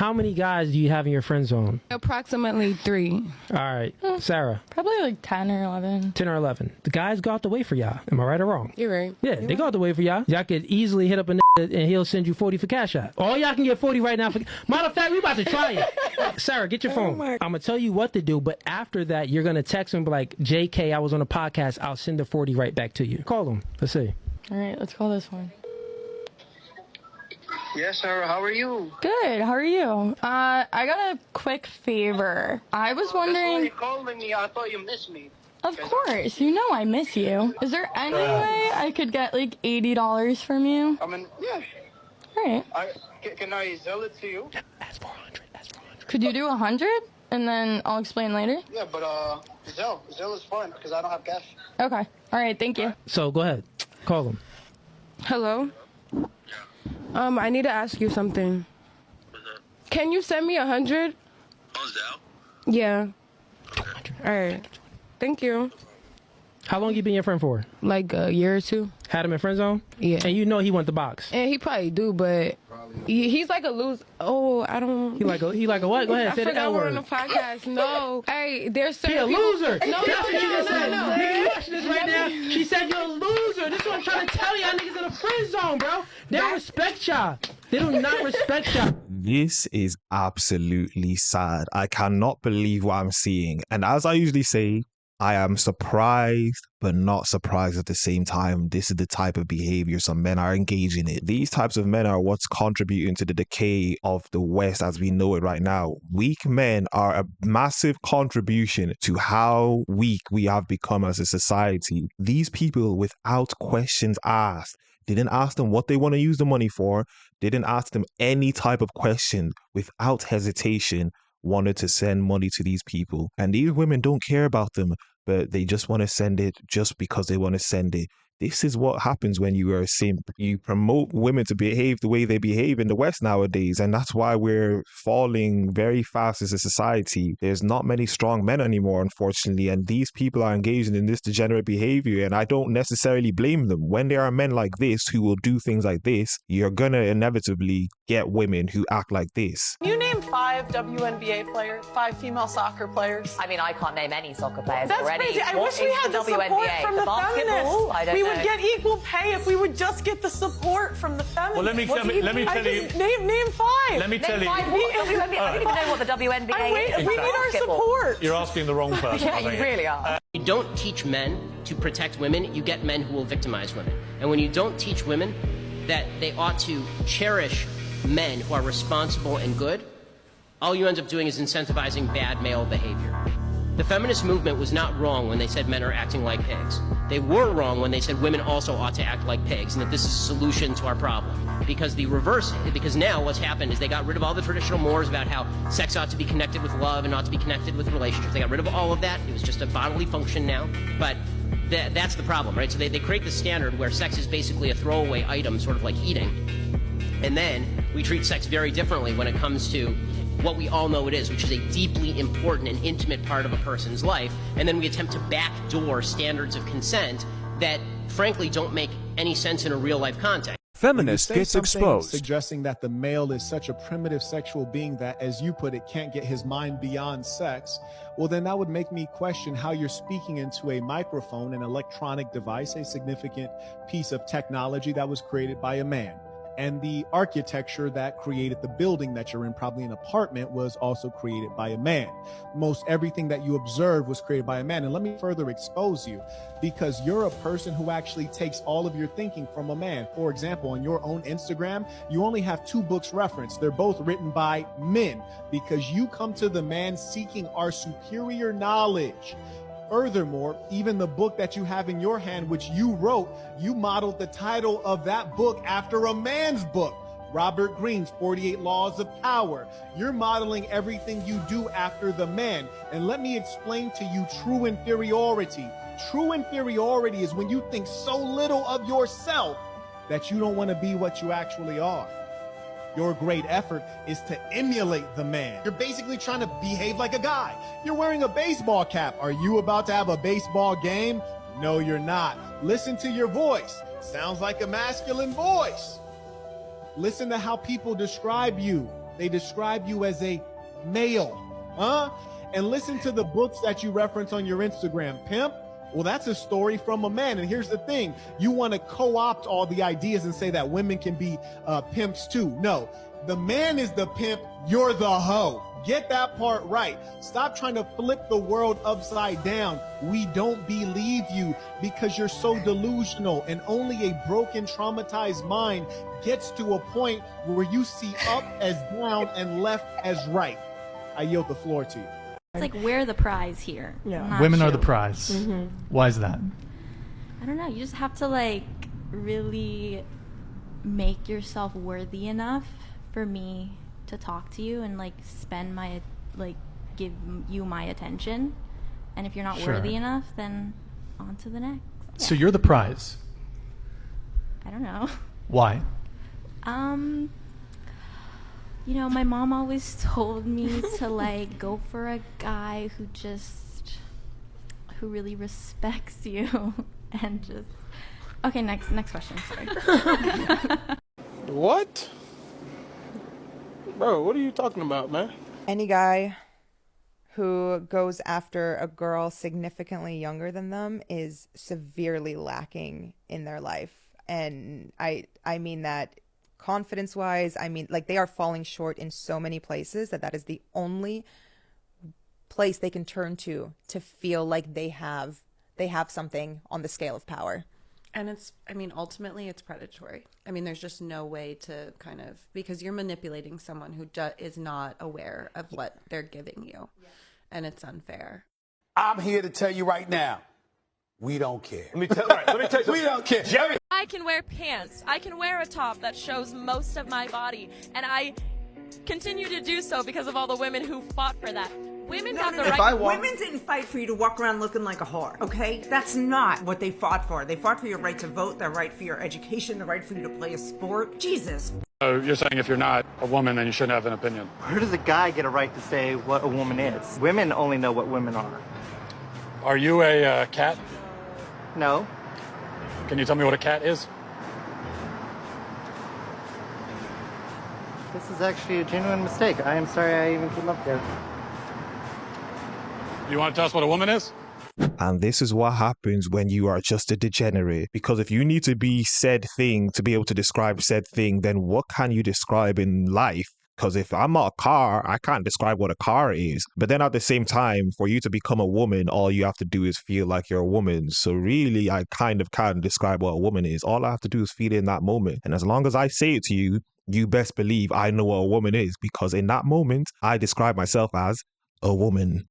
How many guys do you have in your friend zone? Approximately 3. All right. Sarah? Probably like 10 or 11. 10 or 11. The guys go out the way for y'all. Am I right or wrong? You're right. Yeah, they go out the way for y'all. Y'all could easily hit up a and he'll send you 40 for cash out. All y'all can get 40 right now. Matter of fact, we about to try it. Sarah, get your phone. I'm going to tell you what to do, but after that, you're going to text him and be like, JK, I was on a podcast. I'll send the 40 right back to you. Call him. Let's see. All right, let's call this one. Yes, Sarah, how are you? Good, how are you? I got a quick favor. I was wondering... That's why you calling me. I thought you missed me. Of course, you know I miss you. Is there any way I could get like $80 from you? I mean, yeah. All right. Can I sell it to you? That's 400. That's 400. Could you do 100? And then I'll explain later? Yeah, but Zelle is fine because I don't have cash. Okay. All right, thank you. So go ahead. Call him. Hello? I need to ask you something. What's up? Can you send me 100? On Zelle? Yeah. 200. All right. Thank you. How long you been your friend for? Like a year or 2. Had him in friend zone? Yeah. And you know he went the box. And he probably do, but he's like a loser. Oh, I don't. He like a what? Go ahead, I say the forgot we're on N-word. the podcast. No. Hey, there's certain He a people. loser. No, That's what you just said. no. Nigga, you watching this right now? She said you're a loser. This is what I'm trying to tell y'all niggas in the friend zone, bro. They don't respect y'all. They do not respect y'all. This is absolutely sad. I cannot believe what I'm seeing. And as I usually say, I am surprised, but not surprised at the same time. This is the type of behavior some men are engaging in. These types of men are what's contributing to the decay of the West as we know it right now. Weak men are a massive contribution to how weak we have become as a society. These people, without questions asked, didn't ask them what they want to use the money for, didn't ask them any type of question, without hesitation, wanted to send money to these people. And these women don't care about them, but they just want to send it just because they want to send it. This is what happens when you are a simp. You promote women to behave the way they behave in the West nowadays, and that's why we're falling very fast as a society. There's not many strong men anymore, unfortunately, and these people are engaging in this degenerate behavior, and I don't necessarily blame them. When there are men like this who will do things like this, you're gonna inevitably get women who act like this. You name 5 WNBA players, 5 female soccer players. I mean, I can't name any soccer players That's already. crazy. I What wish we is had the support WNBA? from the basketball? feminists. I don't We know. would get equal pay if we would just get the support from the feminists. Well, let me tell you. Name 5. Let me tell you. I don't even know what the WNBA is. We need our support. You're asking the wrong person. Yeah, you really are. You don't teach men to protect women, you get men who will victimize women. And when you don't teach women that they ought to cherish men who are responsible and good, all you end up doing is incentivizing bad male behavior. The feminist movement was not wrong when they said men are acting like pigs. They were wrong when they said women also ought to act like pigs, and that this is a solution to our problem. Because now what's happened is they got rid of all the traditional mores about how sex ought to be connected with love and ought to be connected with relationships. They got rid of all of that. It was just a bodily function now. But that's the problem, right? So they create the standard where sex is basically a throwaway item, sort of like eating. And then we treat sex very differently when it comes to what we all know it is, which is a deeply important and intimate part of a person's life, and then we attempt to backdoor standards of consent that, frankly, don't make any sense in a real-life context. Feminist gets exposed. Suggesting that the male is such a primitive sexual being that, as you put it, can't get his mind beyond sex, well, then that would make me question how you're speaking into a microphone, an electronic device, a significant piece of technology that was created by a man. And the architecture that created the building that you're in, probably an apartment, was also created by a man. Most everything that you observe was created by a man. And let me further expose you, because you're a person who actually takes all of your thinking from a man. For example, on your own Instagram, you only have 2 books referenced. They're both written by men, because you come to the man seeking our superior knowledge. Furthermore, even the book that you have in your hand, which you wrote, you modeled the title of that book after a man's book, Robert Greene's 48 Laws of Power. You're modeling everything you do after the man. And let me explain to you true inferiority. True inferiority is when you think so little of yourself that you don't want to be what you actually are. Your great effort is to emulate the man. You're basically trying to behave like a guy. You're wearing a baseball cap. Are you about to have a baseball game? No, you're not. Listen to your voice. Sounds like a masculine voice. Listen to how people describe you. They describe you as a male, huh? And listen to the books that you reference on your Instagram. Pimp, well, that's a story from a man. And here's the thing. You want to co-opt all the ideas and say that women can be pimps too. No, the man is the pimp. You're the hoe. Get that part right. Stop trying to flip the world upside down. We don't believe you because you're so delusional, and only a broken, traumatized mind gets to a point where you see up as down and left as right. I yield the floor to you. It's like we're the prize here. Yeah. Women are the prize. Mm-hmm. Why is that? I don't know. You just have to like really make yourself worthy enough for me to talk to you and like spend my give you my attention. And if you're not Sure. worthy enough, then on to the next. So you're the prize. I don't know. Why? You know, my mom always told me to like go for a guy who really respects you and just okay, next question, sorry. What? Bro, what are you talking about, man? Any guy who goes after a girl significantly younger than them is severely lacking in their life. And I mean that confidence-wise. I mean, like, they are falling short in so many places that is the only place they can turn to feel like they have something on the scale of power. And it's, I mean, ultimately it's predatory. I mean, there's just no way to kind of, because you're manipulating someone who is not aware of what they're giving you. Yeah. And it's unfair. I'm here to tell you right now, we don't care. Let me tell you. We don't care. Jerry. I can wear pants. I can wear a top that shows most of my body. And I continue to do so because of all the women who fought for that. Women have the right. Women didn't fight for you to walk around looking like a whore, okay? That's not what they fought for. They fought for your right to vote, the right for your education, the right for you to play a sport. Jesus. So you're saying if you're not a woman, then you shouldn't have an opinion? Where does a guy get a right to say what a woman is? Women only know what women are. Are you a cat? No. Can you tell me what a cat is? This is actually a genuine mistake. I am sorry I even came up there. You want to tell us what a woman is? And this is what happens when you are just a degenerate. Because if you need to be said thing to be able to describe said thing, then what can you describe in life? Because if I'm not a car, I can't describe what a car is. But then at the same time, for you to become a woman, all you have to do is feel like you're a woman. So really, I kind of can describe what a woman is. All I have to do is feel in that moment. And as long as I say it to you, you best believe I know what a woman is. Because in that moment, I describe myself as a woman.